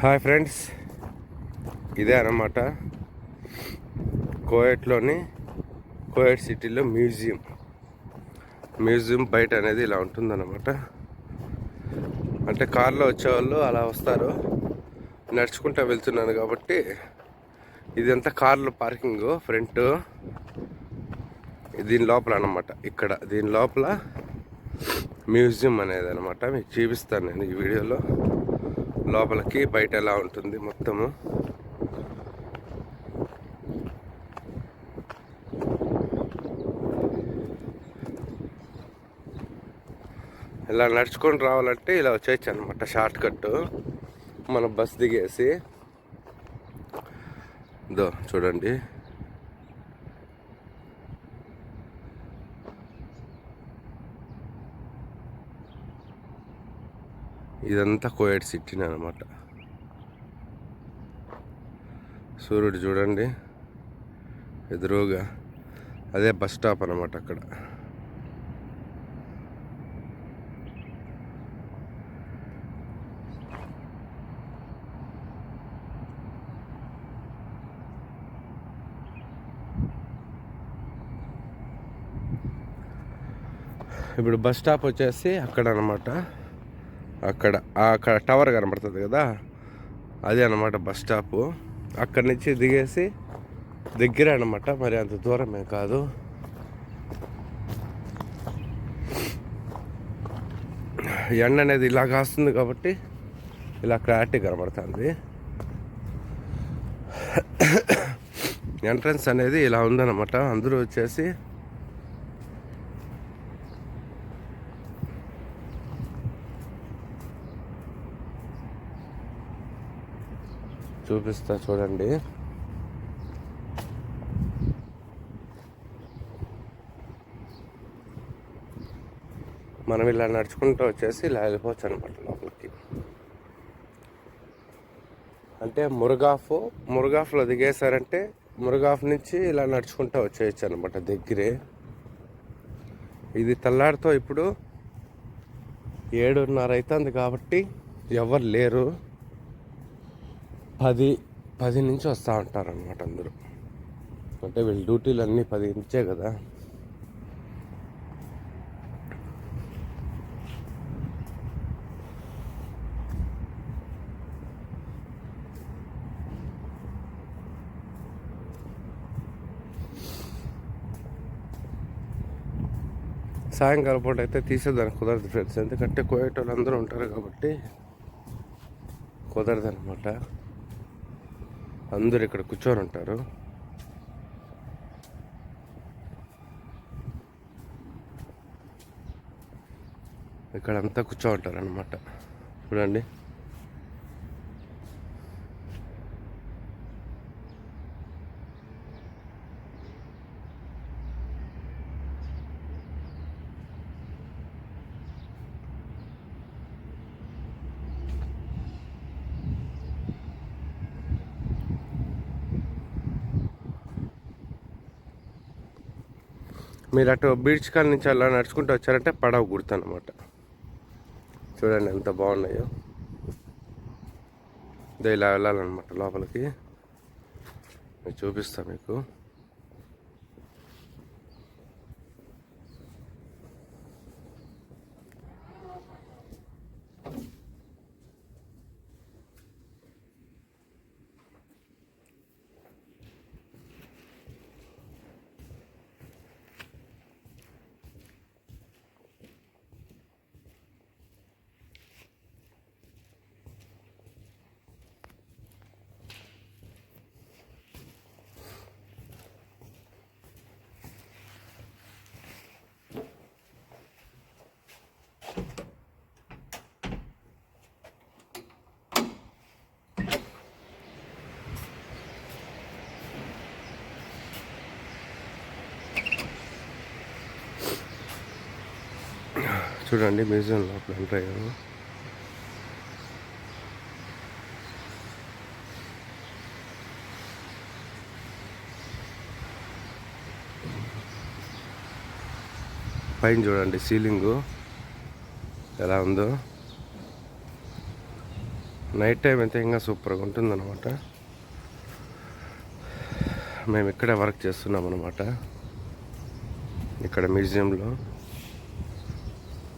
Hi friends, ఇదే అన్నమాట కోయట్లోని కోయట్ సిటీలో మ్యూజియం బయట అనేది ఇలా ఉంటుందన్నమాట. అంటే కార్లో వచ్చేవాళ్ళు అలా వస్తారు, నడుచుకుంటూ వెళ్తున్నాను కాబట్టి ఇదంతా కార్లో పార్కింగ్ ఫ్రంట్. దీని లోపల అన్నమాట, ఇక్కడ దీని లోపల మ్యూజియం అనేది అనమాట. మీకు చూపిస్తాను నేను ఈ వీడియోలో లోపలికి బయట ఎలా ఉంటుంది మొత్తము. ఇలా నడుచుకొని రావాలంటే ఇలా వచ్చేయచ్చు అనమాట, షార్ట్ కట్. మన బస్ దిగేసి చూడండి, ఇదంతా కోయట్ సిటీని అనమాట. సూర్యుడు చూడండి ఎదురుగా, అదే బస్ స్టాప్ అనమాట. అక్కడ ఇప్పుడు బస్ స్టాప్ వచ్చేసి అక్కడ అనమాట. అక్కడ టవర్ కనబడుతుంది కదా, అదే అనమాట బస్ స్టాపు. అక్కడి నుంచి దిగేసి దగ్గరే అనమాట, మరి అంత దూరమే కాదు. ఎండ అనేది ఇలా కాస్తుంది కాబట్టి ఇలా క్లారిటీ కనబడుతుంది. ఎంట్రన్స్ అనేది ఇలా ఉందన్నమాట. అందరూ వచ్చేసి చూపిస్తా చూడండి. మనం ఇలా నడుచుకుంటూ వచ్చేసి ఇలా వెళ్ళిపోవచ్చు అనమాట లోపలికి. అంటే మురుగాఫ్లో దిగేశారంటే మురుగాఫ్ నుంచి ఇలా నడుచుకుంటూ వచ్చేయచ్చు అనమాట, దగ్గరే. ఇది తెల్లారితో ఇప్పుడు 7:30 అవుతుంది కాబట్టి ఎవరు లేరు. 10 నుంచి వస్తూ ఉంటారు అనమాట అందరూ. అంటే వీళ్ళ డ్యూటీలు అన్నీ 10 నుంచే కదా. సాయంకాలం పూట అయితే తీసేదానికి కుదరదు ఫ్రెండ్స్, ఎందుకంటే కోయట్ వాళ్ళు అందరూ ఉంటారు కాబట్టి కుదరదు అనమాట. అందరూ ఇక్కడ కూర్చొని ఉంటారు. ఇక్కడ అంతా కూర్చోంటారు అనమాట. చూడండి, మీరు అటు బీచ్ కాడ నుంచి అలా నడుచుకుంటూ వచ్చారంటే పడవ గుర్తనమాట. చూడండి ఎంత బాగున్నాయో. ఇలా వెళ్ళాలన్నమాట లోపలికి. నేను చూపిస్తాను మీకు. చూడండి మ్యూజియం లోపల ఎంటర్ అయ్యాము. పైన చూడండి సీలింగు ఎలా ఉందో. నైట్ టైం అయితే ఇంకా సూపర్గా ఉంటుందన్నమాట. మేము ఇక్కడే వర్క్ చేస్తున్నాం అన్నమాట. ఇక్కడ మ్యూజియంలో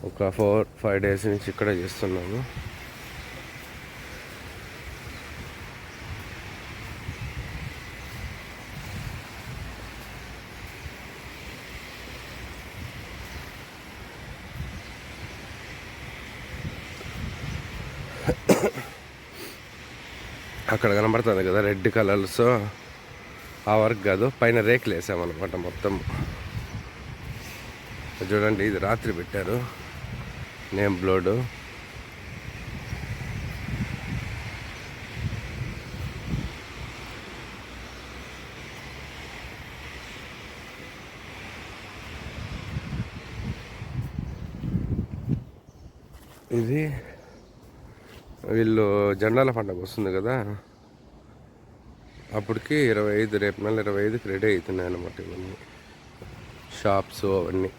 ఒక 4-5 డేస్ నుంచి ఇక్కడే చేస్తున్నాము. అక్కడ కనబడుతుంది కదా రెడ్ కలర్స్, ఆ వర్క్ కాదు, పైన రేకులు వేసామన్నమాట మొత్తం. చూడండి, ఇది రాత్రి పెట్టారు నేమ్ బ్లోడు. ఇది వీళ్ళు జెండాల పండుగ వస్తుంది కదా, అప్పటికి 25, రేపు నెల 25కి రెడీ అవుతున్నాయి అన్నమాట ఇవన్నీ షాప్స్ అవన్నీ.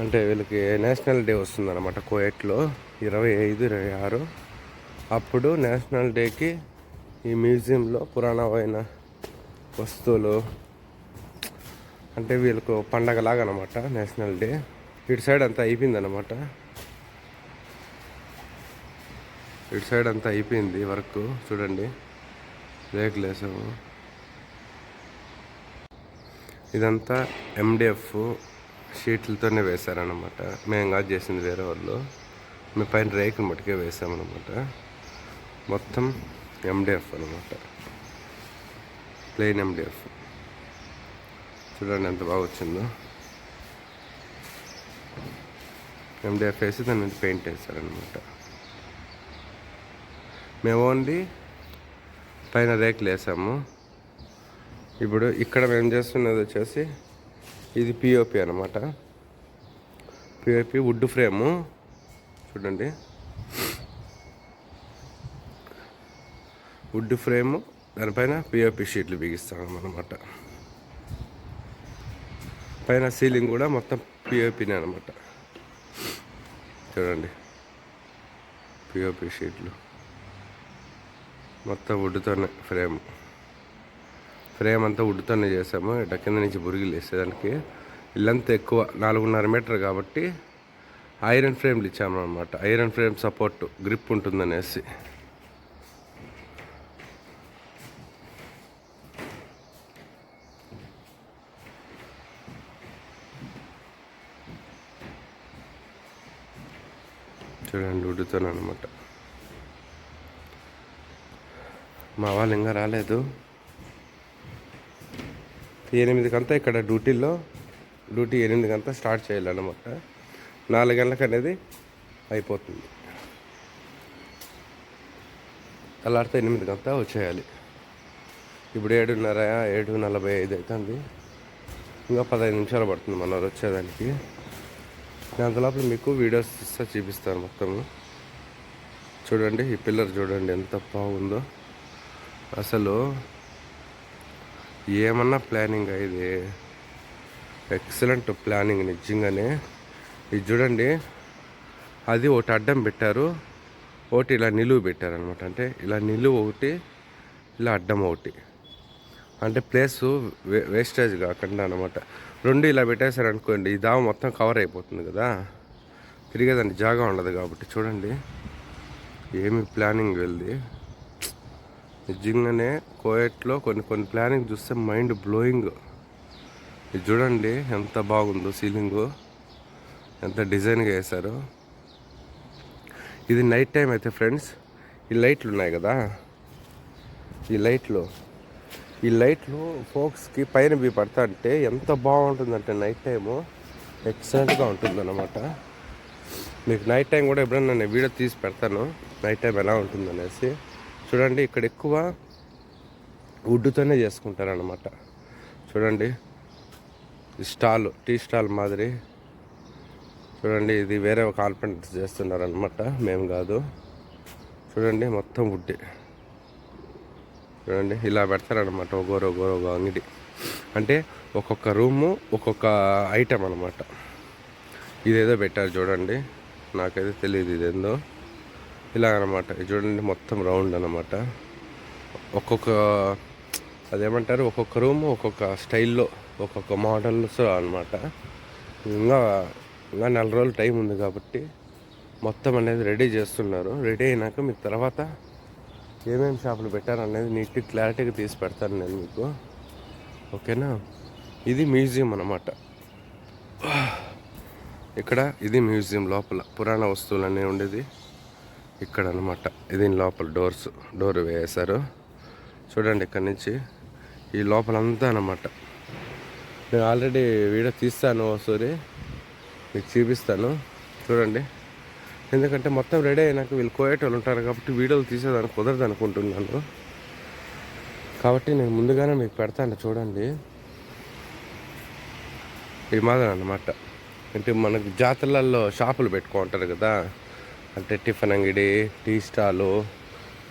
అంటే వీళ్ళకి నేషనల్ డే వస్తుందన్నమాట కువైట్లో 25, 26. అప్పుడు నేషనల్ డేకి ఈ మ్యూజియంలో పురాణమైన వస్తువులు, అంటే వీళ్ళకు పండగలాగా అనమాట నేషనల్ డే. ఇటు సైడ్ అంతా అయిపోయిందన్నమాట, ఇటు సైడ్ అంతా అయిపోయింది వర్క్. చూడండి, రేకులు వేసాము. ఇదంతా MDF షీట్లతోనే వేశారనమాట. మేము కాదు చేసింది, వేరే వాళ్ళు. మేము పైన రేకుని మట్టుకే వేసామన్నమాట. మొత్తం MDF అనమాట, ప్లెయిన్ MDF. చూడండి ఎంత బాగా వచ్చిందో. MDF వేసి దాని మీద పెయింట్ వేస్తారనమాట. మేము ఓన్లీ పైన రేకులు వేసాము. ఇప్పుడు ఇక్కడ మేము చేస్తున్నది వచ్చేసి ఇది POP అనమాట. POP would frame. చూడండి, వుడ్ ఫ్రేము, దానిపైన POP షీట్లు బిగిస్తాం అనమాట. పైన సీలింగ్ కూడా మొత్తం POPనే అనమాట. చూడండి, POP షీట్లు మొత్తం వుడ్తోనే. ఫ్రేమ్ అంతా వుడ్తోనే చేసాము. ఇట్లా కింద నుంచి బురిగిలు వేసేదానికి. ఇల్లంతా ఎక్కువ 4.5 మీటర్ కాబట్టి ఐరన్ ఫ్రేమ్లు ఇచ్చాము అనమాట. ఐరన్ ఫ్రేమ్ సపోర్ట్, గ్రిప్ ఉంటుందనేసి. చూడండి, వుడ్తోనే అనమాట. మా వాళ్ళు ఇంకా రాలేదు. 8 ఇక్కడ డ్యూటీ 8 స్టార్ట్ చేయాలన్నమాట. 4 గంటలకు అనేది అయిపోతుంది. తెల్లారితే 8 వచ్చేయాలి. ఇప్పుడు 7:30, 7:45 అవుతుంది. ఇంకా 15 నిమిషాలు పడుతుంది మన వచ్చేదానికి. అంతలోపల మీకు వీడియోస్ ఇస్తా చూపిస్తాను మొత్తము. చూడండి, ఈ పిల్లర్ చూడండి ఎంత బాగుందో అసలు. ఏమన్నా ప్లానింగ్ ఇది, ఎక్సలెంట్ ప్లానింగ్ నిజంగానే. ఇది చూడండి, అది ఒకటి అడ్డం పెట్టారు, ఒకటి ఇలా నిలువు పెట్టారనమాట. అంటే ఇలా నిలువు ఒకటి, ఇలా అడ్డం ఒకటి. అంటే ప్లేసు వేస్టేజ్ కాకుండా అనమాట. 2 ఇలా పెట్టేశారనుకోండి, ఈ దావ మొత్తం కవర్ అయిపోతుంది కదా, తిరిగేదానికి జాగా ఉండదు కాబట్టి. చూడండి ఏమి ప్లానింగ్ వెళ్ళి. నిజంగానే కువైట్లో కొన్ని ప్లానింగ్ చూస్తే మైండ్ బ్లోయింగ్. ఇది చూడండి ఎంత బాగుందో, సీలింగు ఎంత డిజైన్గా వేశారో. ఇది నైట్ టైం అయితే ఫ్రెండ్స్, ఈ లైట్లు ఉన్నాయి కదా, ఈ లైట్లు ఫోక్స్కి పైన పడతా అంటే ఎంత బాగుంటుందంటే నైట్ టైము ఎక్సలెంట్గా ఉంటుందన్నమాట. మీకు నైట్ టైం కూడా ఎప్పుడన్నా నేను వీడియో తీసి పెడతాను, నైట్ టైం ఎలా ఉంటుందనేసి. చూడండి, ఇక్కడ ఎక్కువ వుడ్తోనే చేసుకుంటారనమాట. చూడండి, టీ స్టాల్ మాదిరి. చూడండి, ఇది వేరే ఒక కార్పెంటర్స్ చేస్తున్నారనమాట, మేము కాదు. చూడండి మొత్తం వుడ్. చూడండి ఇలా పెడతారనమాట, ఒక అంగడి. అంటే ఒక్కొక్క రూము ఒక్కొక్క ఐటెం అనమాట. ఇదేదో పెట్టారు చూడండి, నాకైతే తెలియదు ఇదేందో. ఇలా అనమాట, ఇది చూడండి మొత్తం రౌండ్ అనమాట. ఒక్కొక్క అదేమంటారు, ఒక్కొక్క రూము ఒక్కొక్క స్టైల్లో ఒక్కొక్క మోడల్స్ అనమాట. ఇంకా ఇంకా 4 రోజులు టైం ఉంది కాబట్టి మొత్తం అనేది రెడీ చేస్తున్నారు. రెడీ అయినాక మీకు తర్వాత ఏమేమి షాపులు పెట్టారనేది నీట్ క్లారిటీగా తీసి పెడతాను నేను మీకు, ఓకేనా. ఇది మ్యూజియం అన్నమాట. ఇక్కడ ఇది మ్యూజియం లోపల పురాణ వస్తువులన్నీ ఉండేది ఇక్కడ అనమాట. ఇది లోపల డోర్ వేసారు చూడండి. ఇక్కడ నుంచి ఈ లోపలంతా అనమాట. నేను ఆల్రెడీ వీడియో తీస్తాను, ఒకసారి మీకు చూపిస్తాను చూడండి. ఎందుకంటే మొత్తం రెడీ అయినాక వీళ్ళు కోయేటోళ్ళు ఉంటారు కాబట్టి వీడియోలు తీసేదానికి కుదరదు అనుకుంటున్నాను. కాబట్టి నేను ముందుగానే మీకు పెడతాను చూడండి. ఈ మాదిరి అన్నమాట. అంటే మనకు జాతరలలో షాపులు పెట్టుకుంటారు కదా, అంటే టిఫిన్ అంగడి, టీ స్టాలు,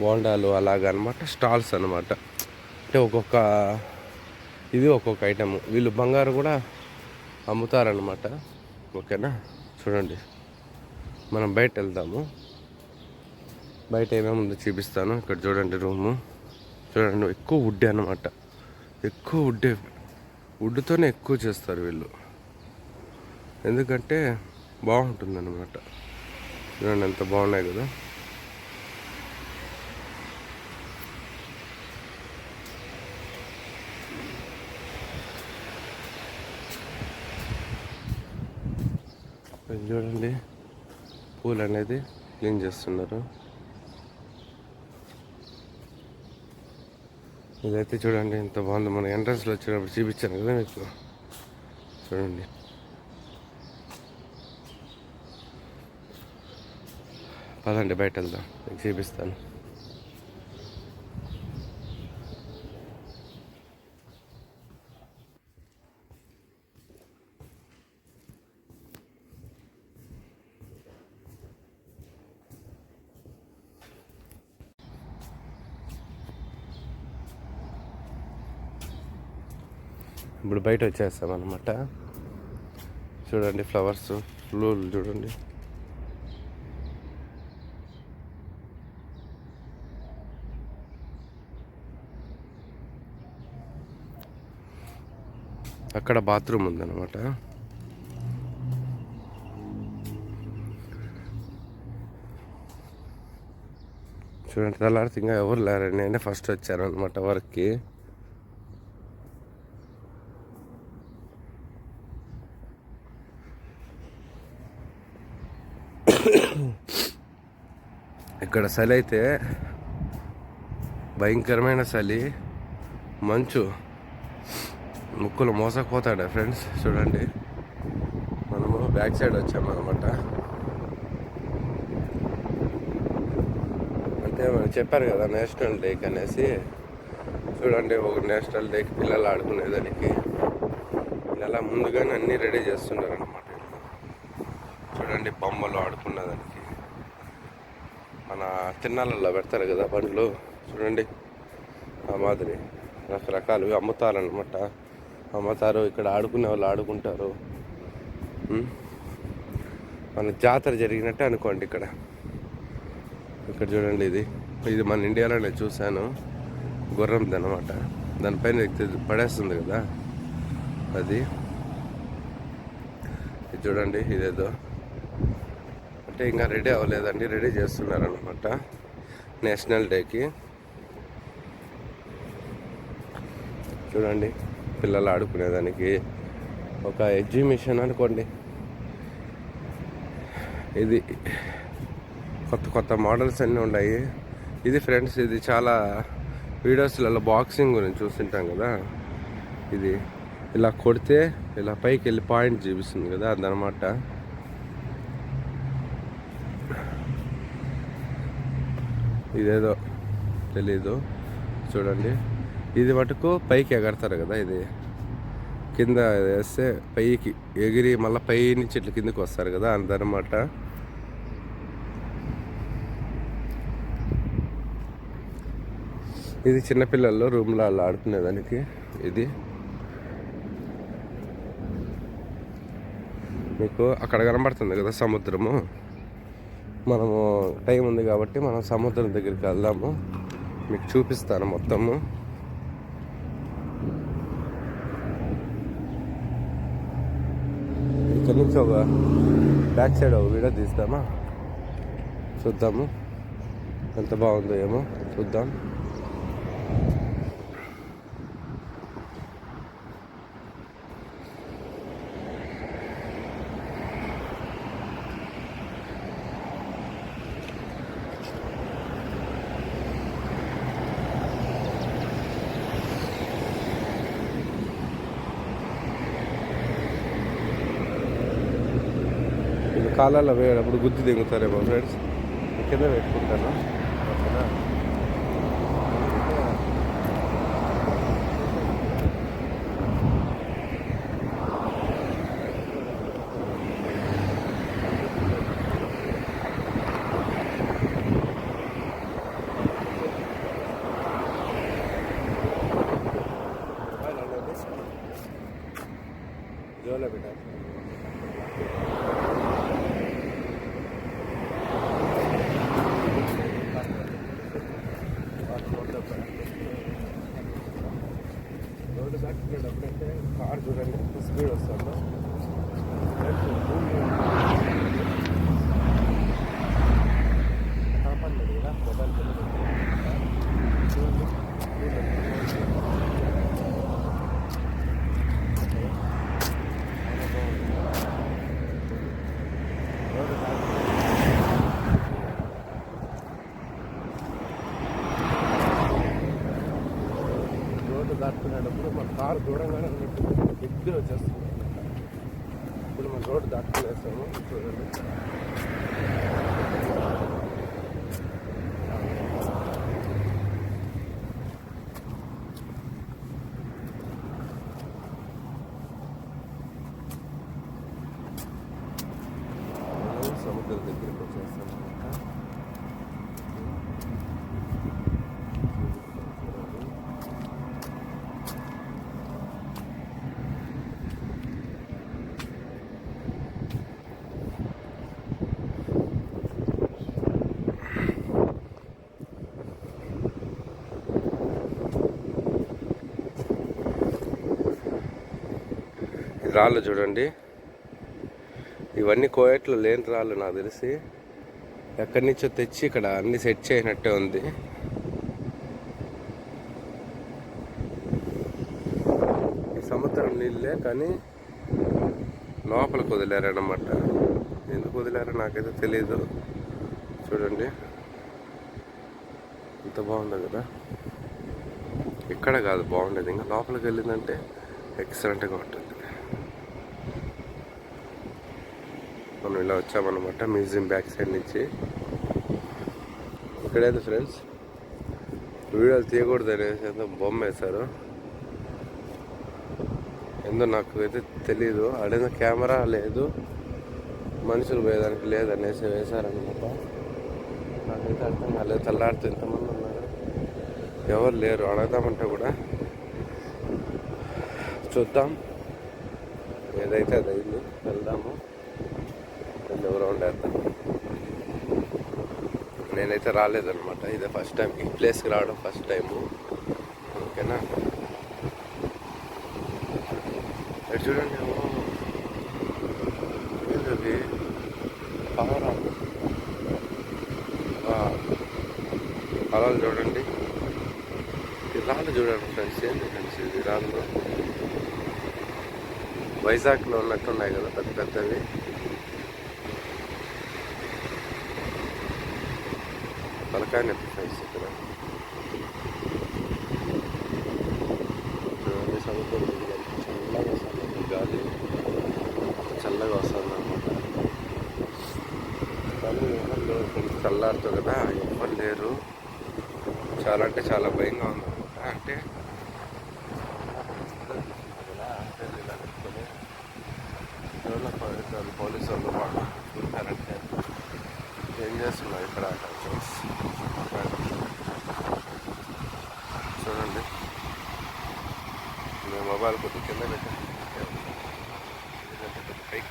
బోండాలు అలాగనమాట. స్టాల్స్ అనమాట. అంటే ఒక్కొక్క ఐటమ్. వీళ్ళు బంగారు కూడా అమ్ముతారనమాట, ఓకేనా. చూడండి, మనం బయట వెళ్దాము. బయట ఏమేమి ఉందో చూపిస్తాను. ఇక్కడ చూడండి రూము చూడండి. ఎక్కువ వుడ్డే అనమాట. ఎక్కువ వుడ్తోనే ఎక్కువ చేస్తారు వీళ్ళు, ఎందుకంటే బాగుంటుంది అనమాట. చూడండి ఎంత బాగున్నాయి కదా. చూడండి పూలు అనేది క్లీన్ చేస్తున్నారు. ఇదైతే చూడండి ఎంత బాగుంది. మన ఎంట్రన్స్లో వచ్చినప్పుడు చూపించాను కదా మీకు, చూడండి. పదండి బయట వెళ్దాం, మీకు చూపిస్తాను. ఇప్పుడు బయట వచ్చేస్తాం అన్నమాట. చూడండి ఫ్లవర్స్, ఫ్లూలు చూడండి. అక్కడ బాత్రూమ్ ఉందన్నమాట. చూడండి తెల్లారితే ఇంకా ఎవరు లేరండి. నేనే ఫస్ట్ వచ్చాను అనమాట వర్క్కి. ఇక్కడ చలి అయితే భయంకరమైన చలి, మంచు ముక్కులు మోసకపోతాడు ఫ్రెండ్స్. చూడండి మనము బ్యాక్ సైడ్ వచ్చామన్నమాట. అంటే మనం చెప్పారు కదా నేషనల్ డేకి అనేసి. చూడండి ఒక నేషనల్ డేకి పిల్లలు ఆడుకునేదానికి ఇలా ముందుగానే అన్నీ రెడీ చేస్తున్నారు అన్నమాట. చూడండి బొమ్మలు ఆడుకునేదానికి మన తిన్నాళ్ళల్లో పెడతారు కదా బండ్లు, చూడండి ఆ మాదిరి రకరకాలు అమ్ముతారనమాట. అమ్ముతారు, ఇక్కడ ఆడుకునే వాళ్ళు ఆడుకుంటారు. మన జాతర జరిగినట్టే అనుకోండి. ఇక్కడ చూడండి, ఇది మన ఇండియాలో నేను చూశాను. గుర్రంది అనమాట. దానిపైన పడేస్తుంది కదా అది. ఇది చూడండి, ఇదేదో అంటే ఇంకా రెడీ అవ్వలేదండి, రెడీ చేస్తున్నారనమాట నేషనల్ డేకి. చూడండి పిల్లలు ఆడుకునేదానికి ఒక ఎగ్జిబిషన్ అనుకోండి. ఇది కొత్త మోడల్స్ అన్నీ ఉన్నాయి. ఇది ఫ్రెండ్స్, ఇది చాలా వీడియోస్లలో బాక్సింగ్ గురించి చూస్తుంటాం కదా. ఇది ఇలా కొడితే ఇలా పైకి వెళ్ళి పాయింట్ చూపిస్తుంది కదా, అదనమాట. ఇదేదో తెలీదు. చూడండి ఇది మటుకు పైకి ఎగరతారు కదా, ఇది కింద వేస్తే పైకి ఎగిరి మళ్ళీ పై నుంచి ఇట్లా కిందకి వస్తారు కదా, అదనమాట. ఇది చిన్నపిల్లల్లో రూమ్లో అలా ఆడుకునేదానికి. ఇది మీకు అక్కడ కనబడుతుంది కదా సముద్రము. మనము టైం ఉంది కాబట్టి మనం సముద్రం దగ్గరికి వెళ్దాము, మీకు చూపిస్తాను మొత్తము. ఇక్కడ నుంచి ఒక బ్యాక్ సైడ్ ఒక వీడియో తీస్తామా, చూద్దాము ఎంత బాగుందో ఏమో చూద్దాం. ఇది కాలాల్లో వేయడప్పుడు గుద్ది దిగుతారేమో ఫ్రెండ్స్, కింద పెట్టుకుంటాను ఓకేనా. జోలో పెట్టాలి. రోడ్డు దాటుకునేటప్పుడైతే కార్ చూడండి ఎంత స్పీడ్ వస్తుందో. కాపాడలేదు కదా మొబైల్ చూడండి. రోడ్డు దాటుకునేటప్పుడు మన కారు దూరంగానే ఉన్నట్టు దగ్గర వచ్చేస్తుంది. ఇప్పుడు మన రోడ్డు దాటుకునేస్తాము చూడండి. సముద్రం దగ్గరికి వచ్చేస్తాం అనమాట. రాళ్ళు చూడండి, ఇవన్నీ కోయట్లో లేని రాళ్ళు నాకు తెలిసి, ఎక్కడి నుంచో తెచ్చి ఇక్కడ అన్ని సెట్ చేయనట్టే ఉంది. ఈ సముద్రం నీళ్ళే కానీ లోపలికి వదిలేరన్నమాట. ఎందుకు వదిలేరో నాకైతే తెలీదు. చూడండి ఎంత బాగుందో కదా. ఇక్కడ కాదు బాగుండేది, ఇంకా లోపలికి వెళ్ళిందంటే ఎక్సలెంట్గా ఉంటుంది. మనం ఇలా వచ్చామన్నమాట మ్యూజియం బ్యాక్ సైడ్ నుంచి. ఇక్కడైతే ఫ్రెండ్స్ వీడియోలు తీయకూడదు అనేసి ఏదో బొమ్మ వేశారు. ఏందో నాకు అయితే తెలీదు, అడేదో కెమెరా లేదు, మనుషులు పోయేదానికి లేదనేసి వేశారనమాట. నాకైతే అర్థం కాలేదు. తెల్లారితే ఎంతమంది ఉన్నారు, ఎవరు లేరు. అడగదామంటే కూడా చూద్దాం, ఏదైతే అది అయింది. వెళ్దాము, రౌండ్ వేద్దాం. నేనైతే రాలేదన్నమాట, ఇదే ఫస్ట్ టైం ఈ ప్లేస్కి రావడం, ఫస్ట్ టైము. ఓకేనా, ఎటు చూడండి ఏంటది పహారాలు, పొలాలు చూడండి. ఈ రాళ్ళు చూడండి ఫ్రెండ్స్, ఏంటి ఫ్రెండ్స్ ఇది రాళ్ళు వైజాగ్లో ఉన్నట్టున్నాయి కదా పెద్ద పెద్దవి. తలకాయ నొప్పి ఫ్రెండ్స్ ఇక్కడ చూడండి. సముద్రం చల్లగా వస్తుంది, గాలి చల్లగా వస్తుంది అనమాట. కానీ ఎవరు లేరు ఫ్రెండ్స్, చల్లారుతో కదా ఎవరు లేరు. చాలా అంటే చాలా భయంగా ఉంది అనమాట. అంటే పోలీసు వాళ్ళు బాగా చూస్తారంటే ఏం చేస్తున్నారు ఇక్కడ చూడండి. నేను మొబైల్ కొద్ది కింద పెట్టి పైకి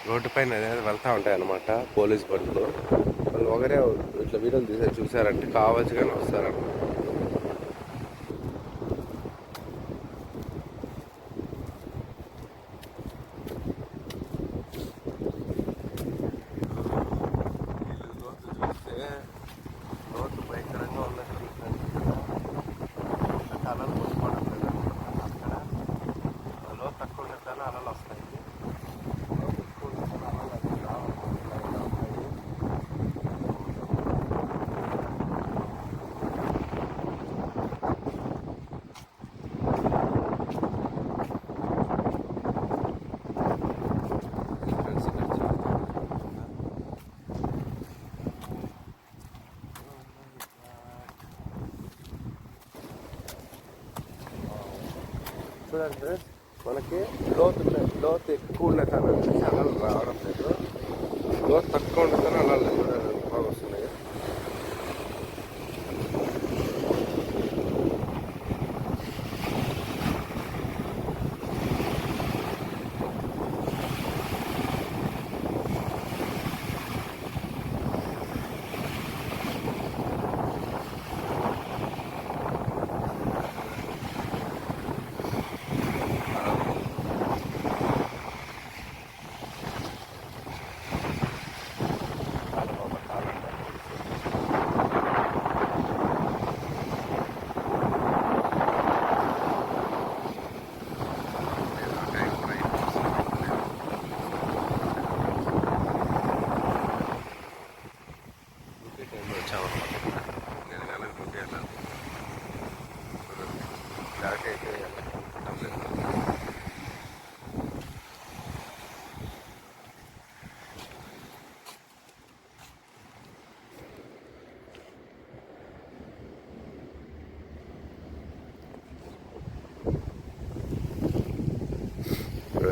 రోడ్డు పైన వెళ్తూ ఉంటాయి అన్నమాట పోలీస్ బండ్లు. వాళ్ళు ఒకరే ఇట్లా వీడియోలు తీసే చూసారంటే కావాల్సిగానే వస్తారన్నమాట. రోడ్డు భయంకరంగా ఉన్నట్టు అలలు పోసుకోవడం లేదు అక్కడ. లోతు తక్కువ ఉండేదాన్ని అలలు వస్తాయి. చూడండి మనకి లోతు ఎక్కువ ఉండే తన అలలు రావడం లేదు. లోతు తక్కువ ఉండే తన అలలు చూడండి బాగా వస్తున్నాయి.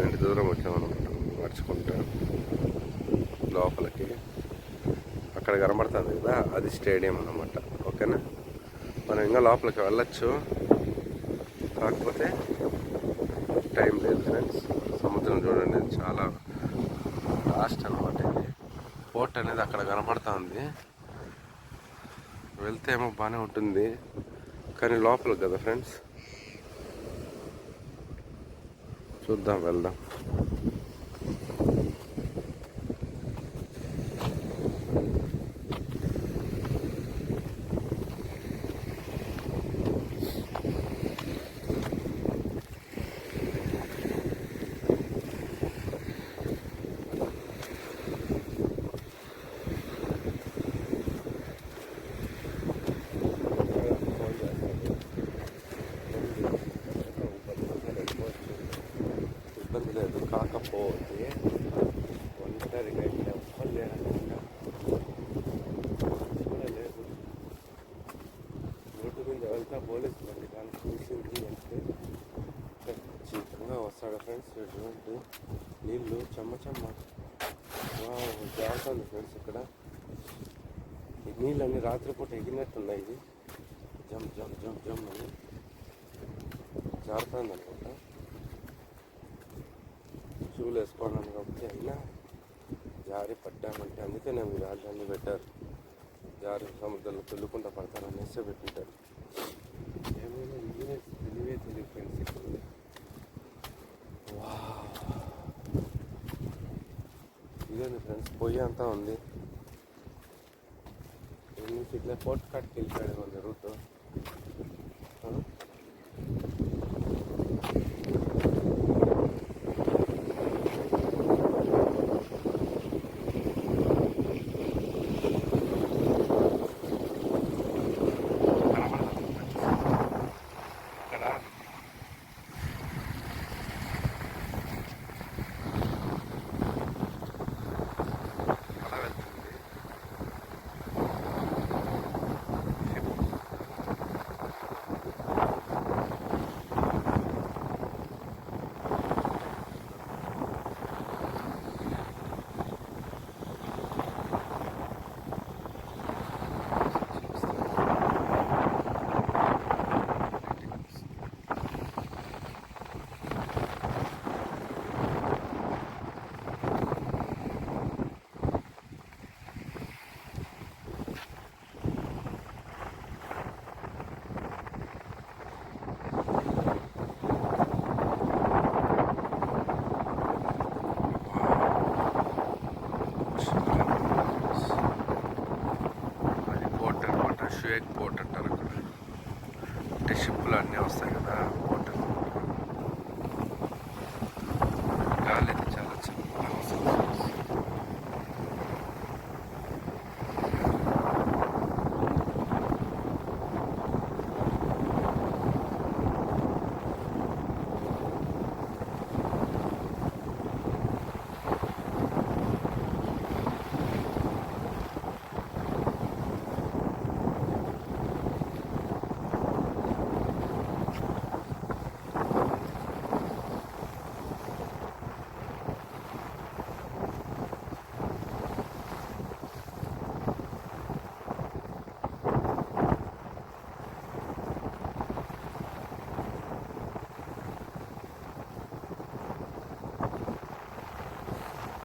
ఇంటి దూరం వచ్చామన్నమాట నడుచుకుంటా లోపలికి. అక్కడ కనబడుతుంది కదా అది స్టేడియం అన్నమాట. ఓకేనా, మనం ఇంకా లోపలికి వెళ్ళచ్చు, కాకపోతే టైం లేదు ఫ్రెండ్స్. సముద్రం చూడండి చాలా లాస్ట్ అనమాట. ఇది పోర్ట్ అనేది అక్కడ కనబడుతూ ఉంది. వెళ్తే ఏమో బాగానే ఉంటుంది కానీ లోపలికి కదా ఫ్రెండ్స్. చూద్దాం, వెళ్దాం. ఇబ్బంది లేదు, కాకపోతే ఒంటరిగా ఎవ్వరు లేదన్నమాట. చూడలేదు, రోడ్డు మీద వెళ్తా పోలీసు బండి కానీ చూసింది అంటే ఖచ్చితంగా వస్తాడు ఫ్రెండ్స్. రోడ్డు నీళ్ళు చెమ్మ జారుతుంది ఫ్రెండ్స్. ఇక్కడ ఈ నీళ్ళన్నీ రాత్రిపూట ఎగినట్టున్నాయి. జమ్ జమ్ జమ్ జమ్ అని జారుతుంది అనమాట. షూలు వేసుకోవడం కాబట్టి అయినా జారి పడ్డామంటే, అందుకే నేను రాజధాని పెట్టారు. జారి సముద్రంలో పెళ్ళుకుంటా పడతారనేసి పెట్టింటారు. ఏమైనా తెలివే తెలియదు ఫ్రెండ్స్. ఇక్కడ ఇదేంటి ఫ్రెండ్స్, పొయ్యి అంతా ఉంది. నుంచి ఇట్లా పోర్ట్ కట్కి వెళ్ళిపోయాడు మన రూట్.